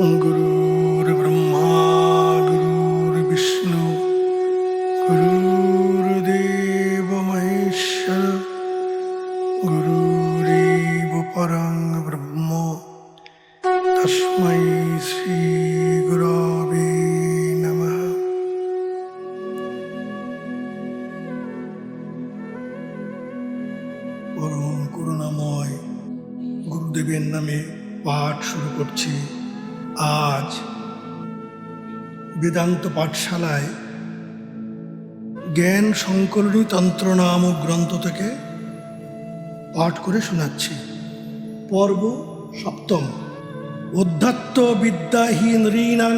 गुरुर्ब्रह्मा गुरुर्विष्णु गुरुर्देव महेश्वर गुरुरेव परं ब्रह्म तस्मै श्री गुरवे नमः। परम করুণাময় গুরুদেবের নামে পাঠ শুরু করছি। আজ বেদান্ত পাঠশালায় জ্ঞান সংকলনী তন্ত্র নামক গ্রন্থ থেকে পাঠ করে শোনাচ্ছি। পর্ব সপ্তম। অধ্যাত্ম বিদ্যাহীন নৃণাং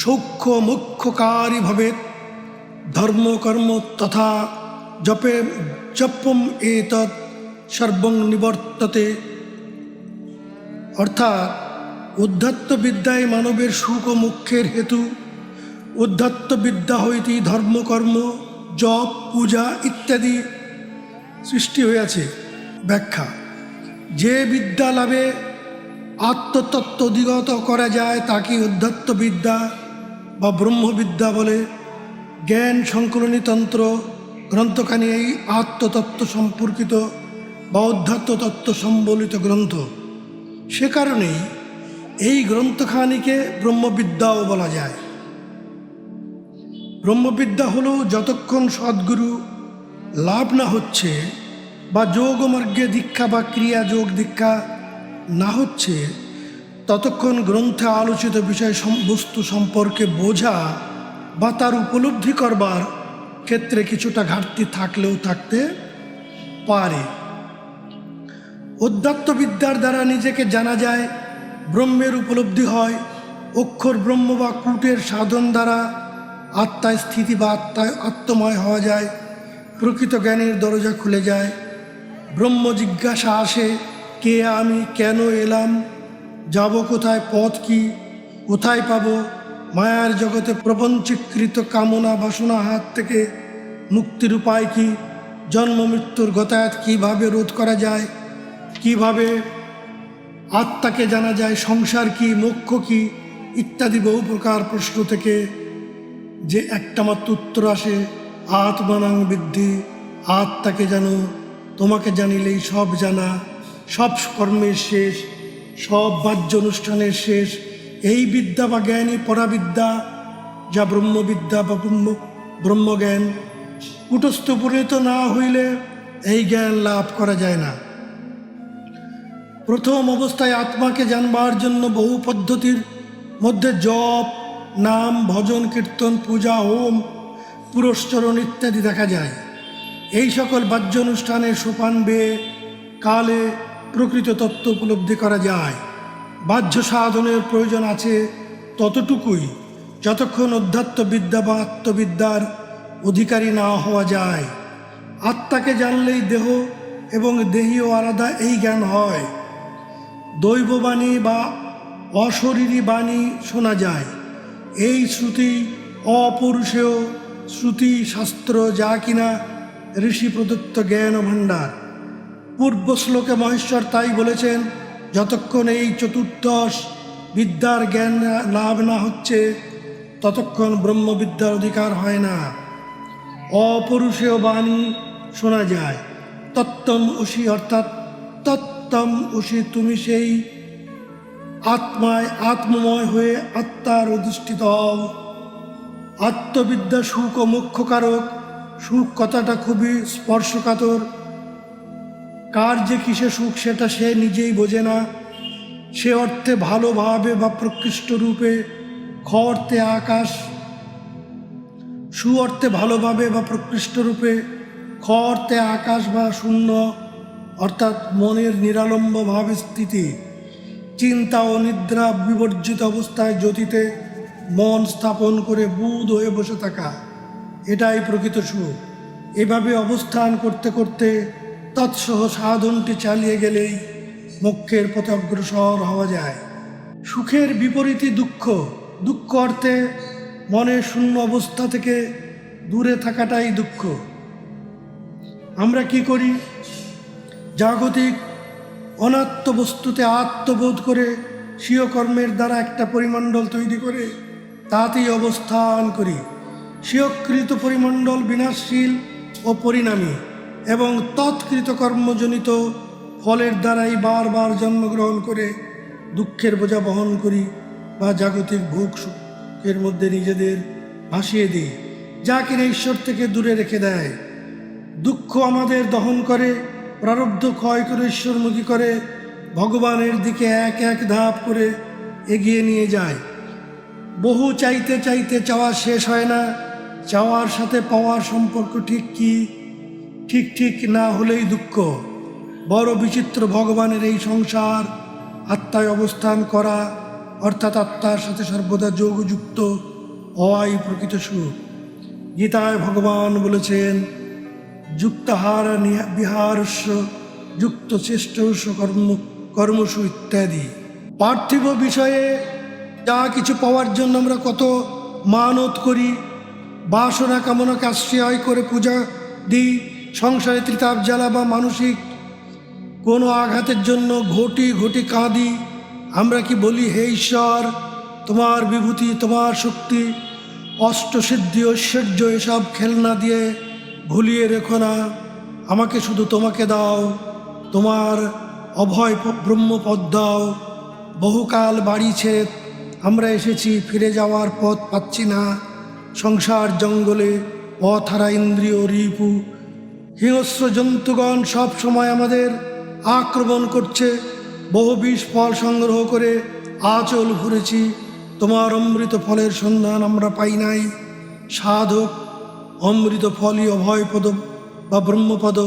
সৌখ্য মুখ্যকারী ভবেৎ ধর্মকর্ম তথা জপে জপম এতৎ সর্বং নিবর্ততে। অর্থাৎ অধ্যাত্ম বিদ্যায় মানবের সুখ ও মুখ্যের হেতু, অধ্যাত্ম বিদ্যা হইতে ধর্মকর্ম জপ পূজা ইত্যাদি সৃষ্টি হইয়াছে। ব্যাখ্যা: যে বিদ্যা লাভে আত্মতত্ত্ব অধিগত করা যায় তাকে অধ্যাত্ম বিদ্যা বা ব্রহ্মবিদ্যা বলে। জ্ঞান সংকলনী তন্ত্র গ্রন্থখানি এই আত্মতত্ত্ব সম্পর্কিত বা অধ্যাত্ম তত্ত্ব সম্বলিত গ্রন্থ। সে কারণেই এই গ্রন্থখানিকে ব্রহ্মবিদ্যাও বলা যায়। ব্রহ্মবিদ্যা হলো যতক্ষণ সদ্গুরু লাভ না হচ্ছে বা যোগমার্গে দীক্ষা বা ক্রিয়া যোগ দীক্ষা না হচ্ছে ততক্ষণ গ্রন্থে আলোচিত বিষয় বস্তু সম্পর্কে বোঝা বা তার উপলব্ধি করবার ক্ষেত্রে কিছুটা ঘাটতি থাকলেও থাকতে পারে। অধ্যাত্ম বিদ্যার দ্বারা নিজেকে জানা যায়, ব্রহ্মের উপলব্ধি হয়। অক্ষর ব্রহ্ম বা কূটের সাধন দ্বারা আত্মায় স্থিতি বা আত্মময় হওয়া যায়। প্রকৃত জ্ঞানের দরজা খুলে যায়। ব্রহ্ম জিজ্ঞাসা আসে, কে আমি, কেন এলাম, যাব কোথায়, পথ কি, কোথায় পাব। মায়ার জগতে প্রপঞ্চীকৃত কামনা বাসনা হাত থেকে মুক্তির উপায় কি, জন্ম মৃত্যুর গতায়াত কীভাবে রোধ করা যায়, কিভাবে আত্মাকে জানা যায়, সংসার কি, মোক্ষ কি ইত্যাদি বহু প্রকার প্রশ্ন থেকে যে একটা মাত্র উত্তর আসে, আত্মানাং বিদ্ধি, আত্মাকে জানো, তোমাকে জানিলেই সব জানা, সব কর্মের শেষ, সব বাহ্য অনুষ্ঠানের শেষ। এই বিদ্যা বা জ্ঞানই পরাবিদ্যা, যা ব্রহ্মবিদ্যা বা ব্রহ্মজ্ঞান। কূটস্থ পরিণত না হইলে এই জ্ঞান লাভ করা যায় না। প্রথম অবস্থায় আত্মাকে জানবার জন্য বহু পদ্ধতির মধ্যে জপ, নাম, ভজন, কীর্তন, পূজা, হোম, পুরস্চরণ ইত্যাদি দেখা যায়। এই সকল বাহ্য অনুষ্ঠানের সোপান বেয়ে কালে প্রকৃত তত্ত্ব উপলব্ধি করা যায়। বাহ্য সাধনের প্রয়োজন আছে ততটুকুই, যতক্ষণ অধ্যাত্ম বিদ্যা বা আত্মবিদ্যার অধিকারী না হওয়া যায়। আত্মাকে জানলেই দেহ এবং দেহীও আলাদা এই জ্ঞান হয়। দৈববাণী বা অশরীরী বাণী শোনা যায়। এই শ্রুতি অপৌরুষেয় শ্রুতি শাস্ত্র, যা কিনা ঋষি প্রদত্ত জ্ঞান ভাণ্ডার। পূর্ব শ্লোকে মহেশ্বর তাই বলেছেন, যতক্ষণ এই চতুর্দশ বিদ্যার জ্ঞান লাভ না হচ্ছে ততক্ষণ ব্রহ্মবিদ্যার অধিকার হয় না। অপৌরুষেয় বাণী শোনা যায়। তত্ত্বম অসি, অর্থাৎ তত্ত্বম অসি, তুমি সেই আত্মায় আত্মময় হয়ে আত্মার অধিষ্ঠিত হও। আত্মবিদ্যা সুখ ও মোক্ষকারক। সুখ কথাটা খুবই স্পর্শকাতর। কার যে কিসে সুখ সেটা সে নিজেই বোঝে না। সে অর্থে ভালোভাবে বা প্রকৃষ্ট রূপে, খ অর্থে আকাশ, সু অর্থে ভালোভাবে বা প্রকৃষ্ট রূপে, খ অর্থে আকাশ বা শূন্য, অর্থাৎ মনের নিরালম্বভাবে স্থিতি। চিন্তা ও নিদ্রা বিবর্জিত অবস্থায় জ্যোতিতে মন স্থাপন করে বুধ হয়ে বসে থাকা, এটাই প্রকৃত সুখ। এভাবে অবস্থান করতে করতে তৎসহ সাধনটি চালিয়ে গেলেই মোক্ষের পথে অগ্রসর হওয়া যায়। সুখের বিপরীতই দুঃখ। দুঃখ অর্থে মনের শূন্য অবস্থা থেকে দূরে থাকাটাই দুঃখ। আমরা কি করি? জাগতিক অনাত্ম বস্তুতে আত্মবোধ করে স্বীয় কর্মের দ্বারা একটা পরিমণ্ডল তৈরি করে তাতেই অবস্থান করি। স্বীয়কৃত পরিমণ্ডল বিনাশশীল ও পরিণামী এবং তৎকৃত কর্মজনিত ফলের দ্বারাই বারবার জন্মগ্রহণ করে দুঃখের বোঝা বহন করি বা জাগতিক ভোগ সুখের মধ্যে নিজেদের ভাসিয়ে দিই, যা কিনা ঈশ্বর থেকে দূরে রেখে দেয়। দুঃখ আমাদের দহন করে, প্রারব্ধ ক্ষয় করে, ঈশ্বরমুখী করে, ভগবানের দিকে এক এক ধাপ করে এগিয়ে নিয়ে যায়। বহু চাইতে চাইতে চাওয়া শেষ হয় না। চাওয়ার সাথে পাওয়ার সম্পর্ক ঠিক কি? ঠিক না হলেই দুঃখ। বড় বিচিত্র ভগবানের এই সংসার। আত্মায় অবস্থান করা অর্থাৎ আত্মার সাথে সর্বদা যোগযুক্ত হওয়াই প্রকৃত সুখ। গীতায় ভগবান বলেছেন, যুক্তাহার বিহারস্য যুক্ত চেষ্টস্য কর্মসু ইত্যাদি। পার্থিব বিষয়ে যা কিছু পাওয়ার জন্য আমরা কত মানত করি, বাসনা কামনাকে আশ্রয় করে পূজা দিই, সংসারে ত্রিতাপ জ্বালা বা মানসিক কোনো আঘাতের জন্য ঘটি ঘটি কাঁদি। আমরা কি বলি, হে ঈশ্বর, তোমার বিভূতি, তোমার শক্তি, অষ্টসিদ্ধি, ঐশ্বর্য এসব খেলনা দিয়ে ভুলিয়ে রেখো না, আমাকে শুধু তোমাকে দাও, তোমার অভয় ব্রহ্মপদ দাও। বহুকাল বাড়ি ছেড়ে আমরা এসেছি, ফিরে যাওয়ার পথ পাচ্ছি না। সংসার জঙ্গলে পথ হারা ইন্দ্রিয় রিপু হিংস্র জন্তুগণ সব সময় আমাদের আক্রমণ করছে। বহু বিষ ফল সংগ্রহ করে আঁচল ভরেছি, তোমার অমৃত ফলের সন্ধান আমরা পাই নাই। সাধক অমৃত ফলই অভয়পদ বা ব্রহ্মপদ।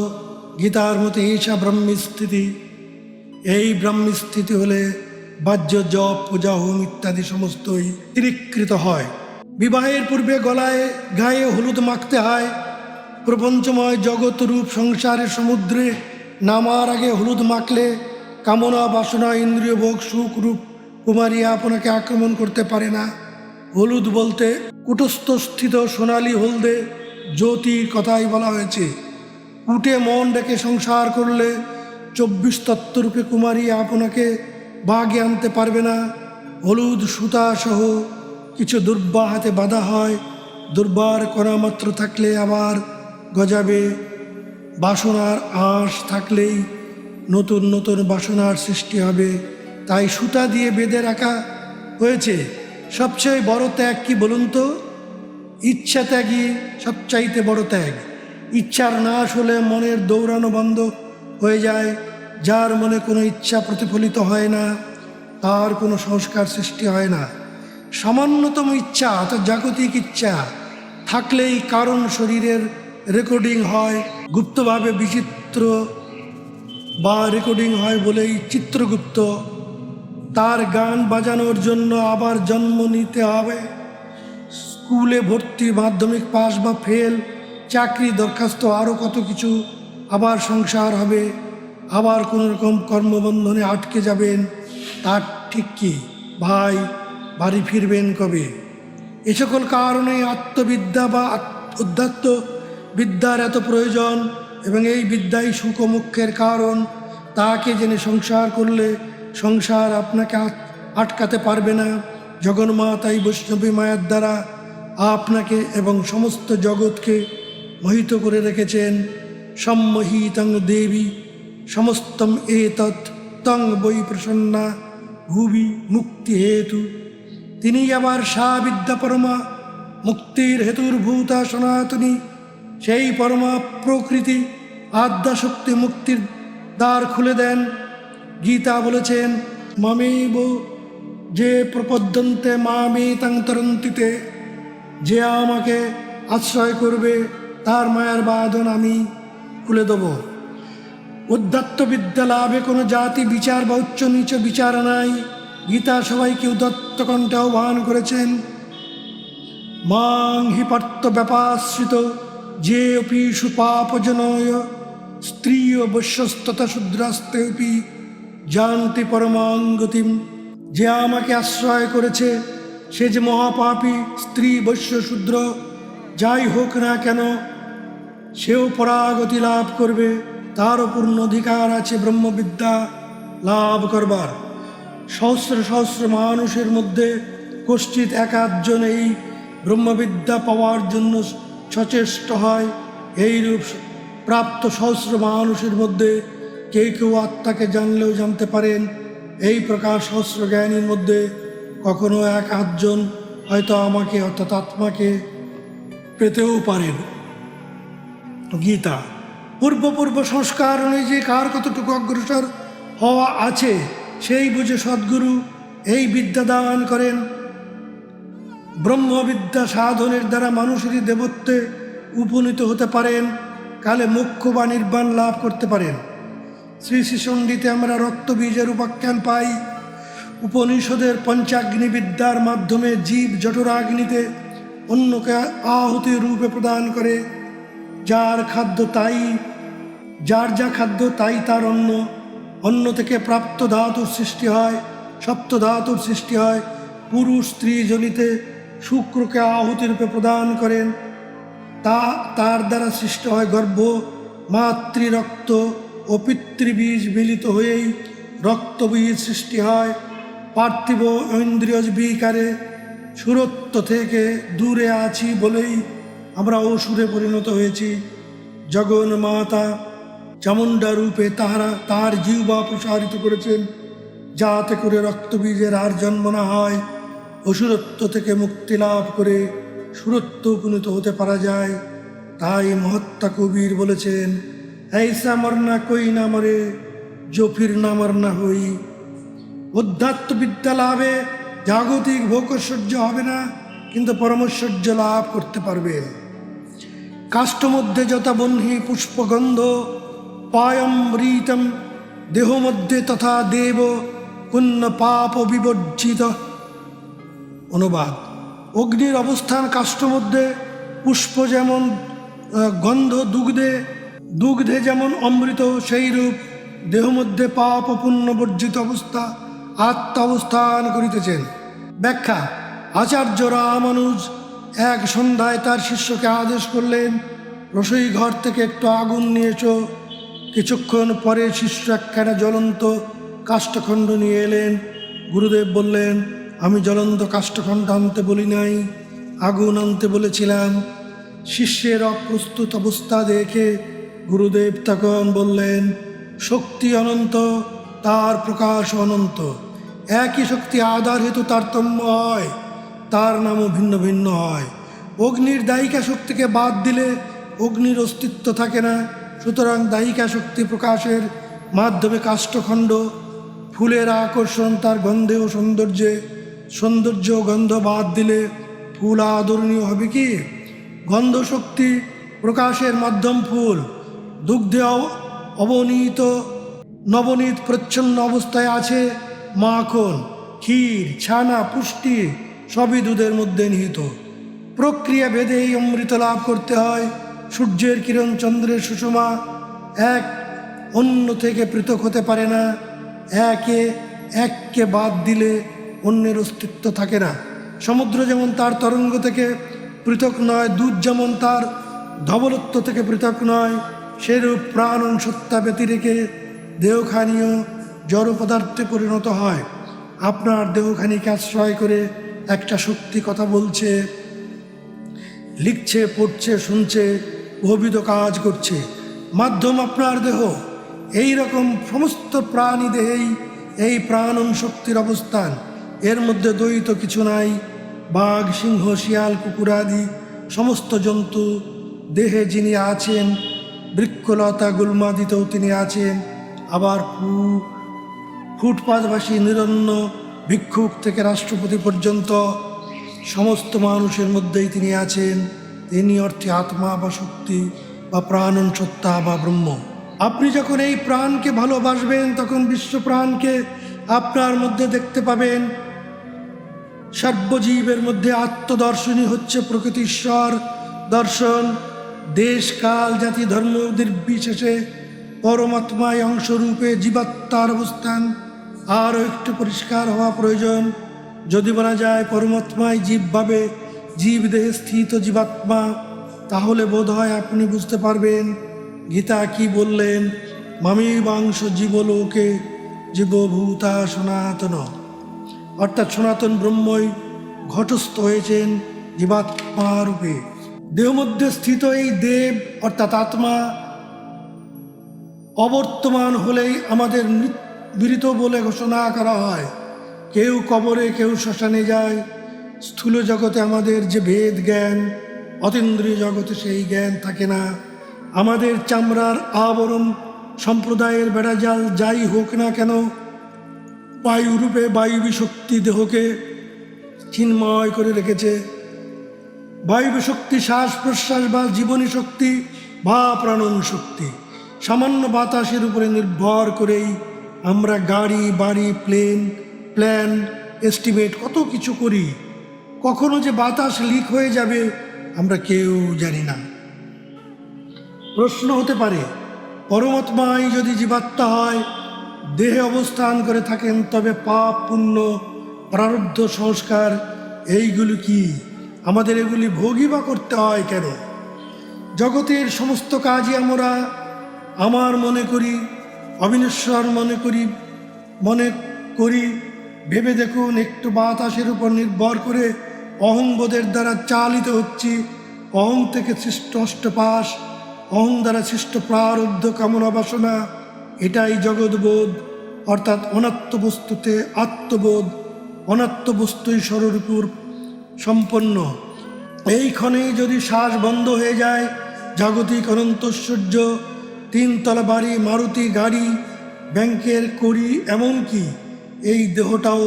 গীতার মতে ঈশা ব্রহ্মস্থিতি। এই ব্রহ্মস্থিতি হলে বাহ্য জপ, পূজা, হোম ইত্যাদি সমস্তই তিরস্কৃত হয়। বিবাহের পূর্বে গলায় গায়ে হলুদ মাখতে হয়। প্রপঞ্চময় জগৎ রূপ সংসারের সমুদ্রে নামার আগে হলুদ মাখলে কামনা, বাসনা, ইন্দ্রিয় ভোগ, সুখ রূপ কুমারী আপনাকে আক্রমণ করতে পারে না। হলুদ বলতে কুটস্থস্থিত সোনালি হলদে জ্যোতি কথাই বলা হয়েছে। কুটে মন ডেকে সংসার করলে 24 তত্ত্বরূপে কুমারী আপনাকে বাগে আনতে পারবে না। হলুদ সুতা সহ কিছু দুর্বা হাতে বাঁধা হয়। দুর্বার কণা মাত্র থাকলে আবার গজাবে। বাসনার আঁশ থাকলেই নতুন নতুন বাসনার সৃষ্টি হবে। তাই সুতা দিয়ে বেঁধে রাখা হয়েছে। সবচেয়ে বড় ত্যাগ কি বলুন তো? ইচ্ছা ত্যাগই সবচাইতে বড় ত্যাগ। ইচ্ছার নাশ হলে মনের দৌড়ানো বন্ধ হয়ে যায়। যার মনে কোনো ইচ্ছা প্রতিফলিত হয় না, তার কোনো সংস্কার সৃষ্টি হয় না। সামান্যতম ইচ্ছা অর্থাৎ জাগতিক ইচ্ছা থাকলেই কারণ শরীরের রেকর্ডিং হয় গুপ্তভাবে। বিচিত্র বা রেকর্ডিং হয় বলেই চিত্রগুপ্ত। তার গান বাজানোর জন্য আবার জন্ম নিতে হবে। স্কুলে ভর্তি, মাধ্যমিক পাস বা ফেল, চাকরি, দরখাস্ত, আরও কত কিছু। আবার সংসার হবে, আবার কোনো রকম কর্মবন্ধনে আটকে যাবেন। তার ঠিক কি ভাই? বাড়ি ফিরবেন কবে? এ সকল কারণেই আত্মবিদ্যা বা অধ্যাত্ম বিদ্যার এত প্রয়োজন এবং এই বিদ্যাই সুখ ও মুখ্যের কারণ। তাকে জেনে সংসার করলে সংসার আপনাকে আটকাতে পারবে না। জগন্মাতাই বৈষ্ণবী মায়ের দ্বারা আপনাকে এবং সমস্ত জগৎকে মোহিত করে রেখেছেন। সম্মোহিতং দেবী সমস্তম এতৎ তং বৈ প্রসন্না ভুবি মুক্তি হেতু। তিনি আবার সা বিদ্যা পরমা মুক্তির হেতুর্ভূতা সনাতনী। সেই পরমা প্রকৃতি আদ্যাশক্তি মুক্তির দ্বার খুলে দেন। গীতা বলেছেন, মামেব যে প্রপদ্যন্তে মামে তাং তরন্তিতে। যে আমাকে আশ্রয় করবে তার মায়ার বাঁধন আমি খুলে দেব। অধ্যাত্মবিদ্যা লাভে কোনো জাতি বিচার বা উচ্চ নিচ বিচার নাই। গীতা সবাইকে উদাত্ত কণ্ঠে আহ্বান করেছেন। মাং হি পার্থ ব্যাপাশ্রিত যে অপি সুপাপজনয় স্ত্রী ও বৈশ্যস্ততা শূদ্রাস্তেপি জানতি পরমাং গতিম। যে আমাকে আশ্রয় করেছে সে যে মহাপাপী, স্ত্রী, বৈশ্য, শূদ্র যাই হোক না কেন, সেও পরাগতি লাভ করবে। তারও পূর্ণ অধিকার আছে ব্রহ্মবিদ্যা লাভ করবার। সহস্র সহস্র মানুষের মধ্যে কষ্টিত এক আধজন এই ব্রহ্মবিদ্যা পাওয়ার জন্য সচেষ্ট হয়। এইরূপ প্রাপ্ত সহস্র মানুষের মধ্যে কেউ কেউ আত্মাকে জানলেও জানতে পারেন। এই প্রকার সহস্র জ্ঞানীর মধ্যে কখনো এক আধজন হয়তো আমাকে অর্থাৎ আত্মাকে পেতেও পারেন। গীতা। পূর্ব সংস্কার অনুযায়ী কার কতটুকু অগ্রসর হওয়া আছে সেই বুঝে সদ্গুরু এই বিদ্যা দান করেন। ব্রহ্মবিদ্যা সাধনের দ্বারা মানুষেরই দেবত্বে উপনীত হতে পারেন, কালে মোক্ষ বা নির্বাণ লাভ করতে পারেন। শ্রী শ্রী সঙ্গীতে আমরা রক্তবীজের উপাখ্যান পাই। উপনিষদের পঞ্চাগ্নি বিদ্যার মাধ্যমে জীব জঠরাগ্নিতে অন্যকে আহুতি রূপে প্রদান করে। যার যা খাদ্য তাই তার অন্ন থেকে প্রাপ্ত ধাতুর সৃষ্টি হয়, সপ্ত ধাতুর সৃষ্টি হয়। পুরুষ স্ত্রী জনিতে শুক্রকে আহুতিরূপে প্রদান করেন, তার দ্বারা সৃষ্টি হয় গর্ভ। মাতৃরক্ত ও পিতৃবীজ মিলিত হয়েই রক্তবীজ সৃষ্টি হয়। পার্থিব ঐন্দ্রিয় বিকারে সুরত্ব থেকে দূরে আছি বলেই আমরা অসুরে পরিণত হয়েছি। জগন মাতা চামুণ্ডা রূপে তার জিহ্বা প্রসারিত করেছেন, যাতে করে রক্তবীজের আর জন্ম না হয়। অসুরত্ব থেকে মুক্তি লাভ করে সুরত্ব উপনীত হতে পারা যায়। তাই মহাত্মা কবির বলেছেন, ऐसा मरना कोई ना मरे जो फिर ना मरना হই। অধ্যাত্ম বিদ্যা লাভে জাগতিক ভোগৈশ্বর্য হবে না, কিন্তু পরমৈশ্বর্য লাভ করতে পারবে। কাষ্ঠ মধ্যে যথা বহ্নি পুষ্পগন্ধ পায়মৃতম দেহ মধ্যে তথা দেব পুণ্য পাপ বিবর্জিত। অনুবাদ। অগ্নির অবস্থান কাষ্ঠ মধ্যে, পুষ্প যেমন গন্ধ, দুগ্ধে যেমন অমৃত, সেই রূপ দেহ মধ্যে পাপ ও পুণ্য বর্জিত অবস্থা আত্মা অবস্থান করিতেছেন। ব্যাখ্যা। আচার্য রামানুজ এক সন্ধ্যায় তার শিষ্যকে আদেশ করলেন, রসোই ঘর থেকে একটু আগুন নিয়ে এসো। কিছুক্ষণ পরে শিষ্য একখানা জ্বলন্ত কাষ্ঠখণ্ড নিয়ে এলেন। গুরুদেব বললেন, আমি জ্বলন্ত কাষ্ঠখণ্ড আনতে বলি নাই, আগুন আনতে বলেছিলাম। শিষ্যের অপ্রস্তুত অবস্থা দেখে গুরুদেব তখন বললেন, শক্তি অনন্ত, তার প্রকাশ অনন্ত। একই শক্তি আধার হেতু তারতম্য হয়, তার নামও ভিন্ন ভিন্ন হয়। অগ্নির দায়িকা শক্তিকে বাদ দিলে অগ্নির অস্তিত্ব থাকে না। সুতরাং দায়িকা শক্তি প্রকাশের মাধ্যমে কাষ্ঠখণ্ড, ফুলের আকর্ষণ তার গন্ধে ও সৌন্দর্য গন্ধ বাদ দিলে ফুল আদরণীয় হবে কি? গন্ধ শক্তি প্রকাশের মাধ্যম ফুল। দুগ্ধে নবনীত প্রচ্ছন্ন অবস্থায় আছে মাখন, ক্ষীর, ছানা, পুষ্টি সবই দুধের মধ্যে নিহিত। প্রক্রিয়া ভেদে এই অমৃত লাভ করতে হয়। সূর্যের কিরণ, চন্দ্রের সুষমা এক অন্য থেকে পৃথক হতে পারে না। এককে বাদ দিলে অন্যের অস্তিত্ব থাকে না। সমুদ্র যেমন তার তরঙ্গ থেকে পৃথক নয়, দুধ যেমন তার ধবলত্ব থেকে পৃথক নয়, সেরূপ প্রাণ সত্তা ব্যতিরেকে দেহখানিও জড় পদার্থে পরিণত হয়। আপনার দেহখানিকে আশ্রয় করে একটা শক্তি কথা বলছে, লিখছে, পড়ছে, শুনছে, বহুবিধ কাজ করছে। মাধ্যম আপনার দেহ। এই রকম সমস্ত প্রাণী দেহেই এই প্রাণন শক্তির অবস্থান। এর মধ্যে দ্বৈত কিছু নাই। বাঘ, সিংহ, শিয়াল, কুকুর আদি সমস্ত জন্তু দেহে যিনি আছেন, বৃক্ষলতা গুল্মাদিতেও তিনি আছেন। আবার ফুটপাতবাসী, নিরন্ন ভিক্ষুক থেকে রাষ্ট্রপতি পর্যন্ত সমস্ত মানুষের মধ্যেই তিনি আছেন। তিনি অর্থে আত্মা বা শক্তি বা প্রাণন সত্তা বা ব্রহ্ম। আপনি যখন এই প্রাণকে ভালোবাসবেন, তখন বিশ্ব প্রাণকে আপনার মধ্যে দেখতে পাবেন। সর্বজীবের মধ্যে আত্মদর্শনই হচ্ছে প্রকৃতিশ্বর দর্শন। দেশ, কাল, জাতি, ধর্ম নির্বিশেষে পরমাত্মায় অংশরূপে জীবাত্মার অবস্থান আরও একটু পরিষ্কার হওয়া প্রয়োজন। যদি বলা যায় পরমাত্মায় জীবভাবে জীবদেহে স্থিত জীবাত্মা, তাহলে বোধ হয় আপনি বুঝতে পারবেন গীতা কি বললেন। মামি বাংশ জীবলোকে জীবভূতা সনাতন, অর্থাৎ সনাতন ব্রহ্মই ঘটস্থ হয়েছেন জীবাত্মা রূপে। দেহ মধ্যে স্থিত এই দেব অর্থাৎ আত্মা অবর্তমান হলেই আমাদের মৃত বলে ঘোষণা করা হয়। কেউ কবরে, কেউ শ্মশানে যায়। স্থূল জগতে আমাদের যে ভেদ জ্ঞান, অতীন্দ্রিয় জগতে সেই জ্ঞান থাকে না। আমাদের চামড়ার আবরণ, সম্প্রদায়ের বেড়াজাল যাই হোক না কেন, বায়ুরূপে বায়ুবী শক্তি দেহকে চিন্ময় করে রেখেছে। বায়ুবী শক্তি শ্বাস প্রশ্বাস বা জীবনী শক্তি বা প্রাণন শক্তি। সামান্য বাতাসের উপরে নির্ভর করেই আমরা গাড়ি, বাড়ি, প্ল্যান, এস্টিমেট কত কিছু করি। কখনো যে বাতাস লিক হয়ে যাবে আমরা কেউ জানি না। প্রশ্ন হতে পারে, পরমাত্মাই যদি জীবাত্মা হয়, দেহে অবস্থান করে থাকেন, তবে পাপ, পুণ্য, প্রারব্ধ, সংস্কার এইগুলি কি? আমাদের এগুলি ভোগই বা করতে হয় কেন? জগতের সমস্ত কাজই আমরা আমার মনে করি, অবিনশ্বর মনে করি। ভেবে দেখুন, একটু বাতাসের উপর নির্ভর করে অহংবোধের দ্বারা চালিত হচ্ছি। অহং থেকে সৃষ্ট অষ্টপাশ, অহং দ্বারা সৃষ্ট প্রারব্ধ, কামনা, বাসনা, এটাই জগৎবোধ, অর্থাৎ অনাত্ম বস্তুতে আত্মবোধ। অনাত্ম বস্তুই স্বরূপর সম্পন্ন। এই ক্ষণেই যদি শ্বাস বন্ধ হয়ে যায়, জাগতিক অনন্তৈশ্বর্য, তিনতলা বাড়ি, মারুতি গাড়ি, ব্যাংকের কড়ি, এমনকি এই দেহটাও,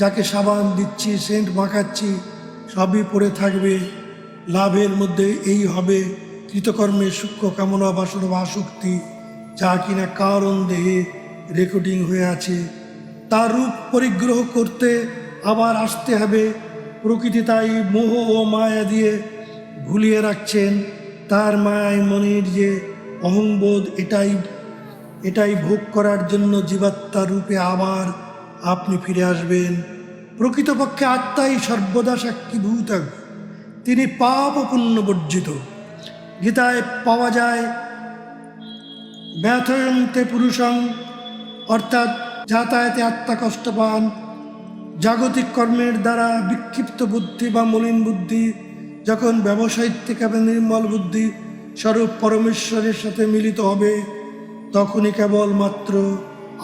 যাকে সাবান দিচ্ছি, সেন্ট মাখাচ্ছি, সবই পড়ে থাকবে। লাভের মধ্যে এই হবে কৃতকর্মের সূক্ষ্ম কামনা, বাসনা বা আসক্তি, যা কিনা কারণ দেহে রেকর্ডিং হয়ে আছে। তার রূপ পরিগ্রহ করতে আবার আসতে হবে। প্রকৃতি তাই মোহ ও মায়া দিয়ে ভুলিয়ে রাখছেন। তার মায়ায় মনের যে অহংবোধ, এটাই ভোগ করার জন্য জীবাত্মা রূপে আবার আপনি ফিরে আসবেন। প্রকৃতপক্ষে আত্মাই সর্বদা সাক্ষীভূত, তিনি পাপ ও পুণ্য বর্জিত। গীতায় পাওয়া যায়, ব্যথয়ন্তে পুরুষং, অর্থাৎ যাতায়াতে আত্মা কষ্ট পান। জাগতিক কর্মের দ্বারা বিক্ষিপ্ত বুদ্ধি বা মলিন বুদ্ধি যখন ব্যবসায়িক থেকে নির্মল বুদ্ধি স্বরূপ পরমেশ্বরের সাথে মিলিত হবে, তখনই কেবলমাত্র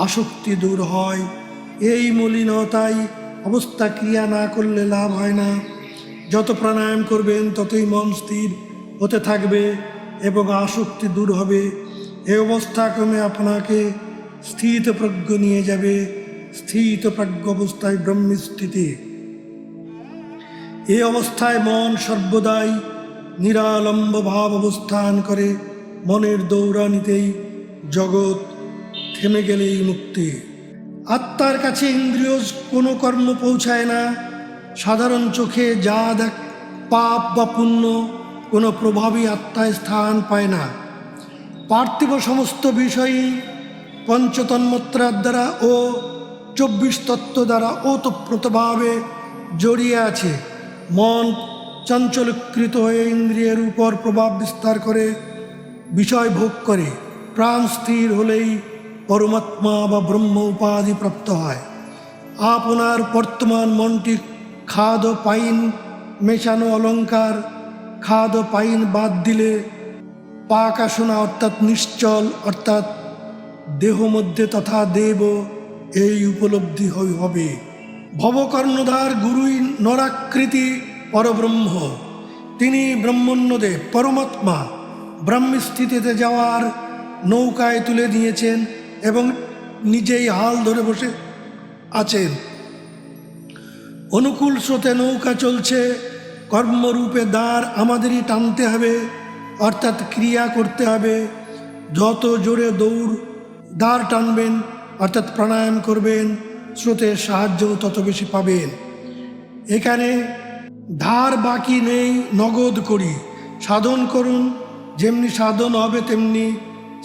আসক্তি দূর হয়। এই মলিনতাই অবস্থা ক্রিয়া না করলে লাভ হয় না। যত প্রাণায়াম করবেন ততই মন স্থির হতে থাকবে এবং আসক্তি দূর হবে। এই অবস্থাক্রমে আপনাকে স্থিতপ্রজ্ঞ নিয়ে যাবে। স্থিতপ্রজ্ঞ অবস্থায় ব্রহ্মস্থিতি। এই অবস্থায় মন সর্বদাই নিরালম্ব ভাব অবস্থান করে। মনের দৌড়ানিতেই জগৎ, থেমে গেলেই মুক্তি। আত্মার কাছে ইন্দ্রিয় কোনো কর্ম পৌঁছায় না। সাধারণ চোখে যা দেখ, পাপ বা পুণ্য কোনো প্রভাবই আত্মায় স্থান পায় না। পার্থিব সমস্ত বিষয়ই পঞ্চতন্মাত্রার দ্বারা ও 24 তত্ত্ব দ্বারা ওতপ্রোতভাবে জড়িয়ে আছে। মন চঞ্চলীকৃত হয়ে ইন্দ্রিয়ের উপর প্রভাব বিস্তার করে বিষয় ভোগ করে। প্রাণ স্থির হলেই পরমাত্মা বা ব্রহ্ম উপাধি প্রাপ্ত হয়। আপনার বর্তমান মনটি খাদ ও পাইন মেশানো অলঙ্কার। খাদ ও পাইন বাদ দিলে পাকাশোনা অর্থাৎ নিশ্চল, অর্থাৎ দেহ মধ্যে তথা দেব, এই উপলব্ধি হবে। ভবকর্ণধার গুরুই নরাকৃতি পরব্রহ্ম, তিনি ব্রহ্মণ্যদেব পরমাত্মা। ব্রাহ্মীস্থিতিতে যাওয়ার নৌকায় তুলে নিয়েছেন এবং নিজেই হাল ধরে বসে আছেন। অনুকূল স্রোতে নৌকা চলছে। কর্মরূপে দ্বার আমাদেরই টানতে হবে, অর্থাৎ ক্রিয়া করতে হবে। যত জোরে দ্বার টানবেন, অর্থাৎ প্রাণায়াম করবেন, স্রোতের সাহায্য তত বেশি পাবেন। এখানে ধার বাকি নেই, নগদ করি। সাধন করুন, যেমনি সাধন হবে তেমনি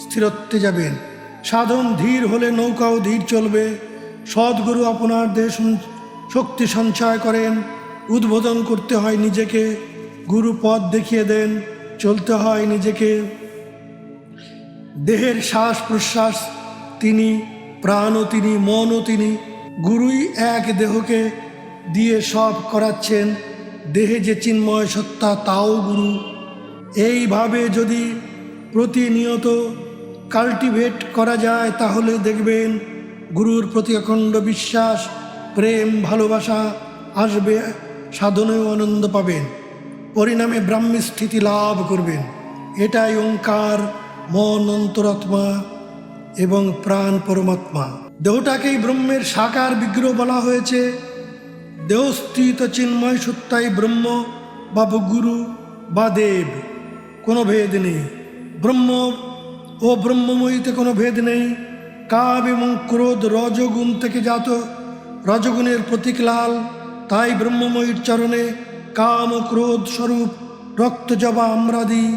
স্থিরত্বে যাবেন। সাধন ধীর হলে নৌকাও ধীর চলবে। সদ্গুরু আপনার দেশ শক্তি সঞ্চয় করেন। উদ্বোধন করতে হয় নিজেকে, গুরু পথ দেখিয়ে দেন। চলতে হয় নিজেকে। দেহের শ্বাস প্রশ্বাস তিনি, প্রাণও তিনি, মনও তিনি। গুরুই এক দেহকে দিয়ে সব করাচ্ছেন, দেহে যে চিন্ময় সত্তা তাও গুরু। এইভাবে যদি প্রতিনিয়ত কাল্টিভেট করা যায় তাহলে দেখবেন গুরুর প্রতি অখণ্ড বিশ্বাস, প্রেম, ভালোবাসা আসবে, সাধনেও আনন্দ পাবেন, পরিণামে ব্রাহ্মী স্থিতি লাভ করবেন। এটাই ওঙ্কার, মন অন্তরাত্মা এবং প্রাণ পরমাত্মা। দেহটাকেই ব্রহ্মের সাকার বিগ্রহ বলা হয়েছে। দেহস্থিত চিন্ময় সত্তাই ব্রহ্ম বা গুরু বা দেব, কোনো ভেদ নেই। ব্রহ্ম ও ব্রহ্মময়ীতে কোনো ভেদ নেই। কাম এবং ক্রোধ রজগুণ থেকে জাত, রজগুণের প্রতীক লাল, তাই ব্রহ্মময়ীর চরণে কাম ও ক্রোধ স্বরূপ রক্ত জবা আমরা দিই।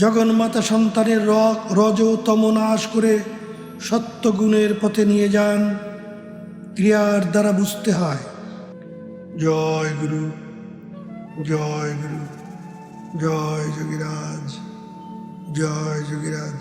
জগন্মাতা সন্তানের রজ তম নাশ করে সত্যগুণের পথে নিয়ে যান, ক্রিয়ার দ্বারা বুঝতে হয়। জয় গুরু, জয় গুরু, জয় যোগীরাজ, জয় যোগীরাজ।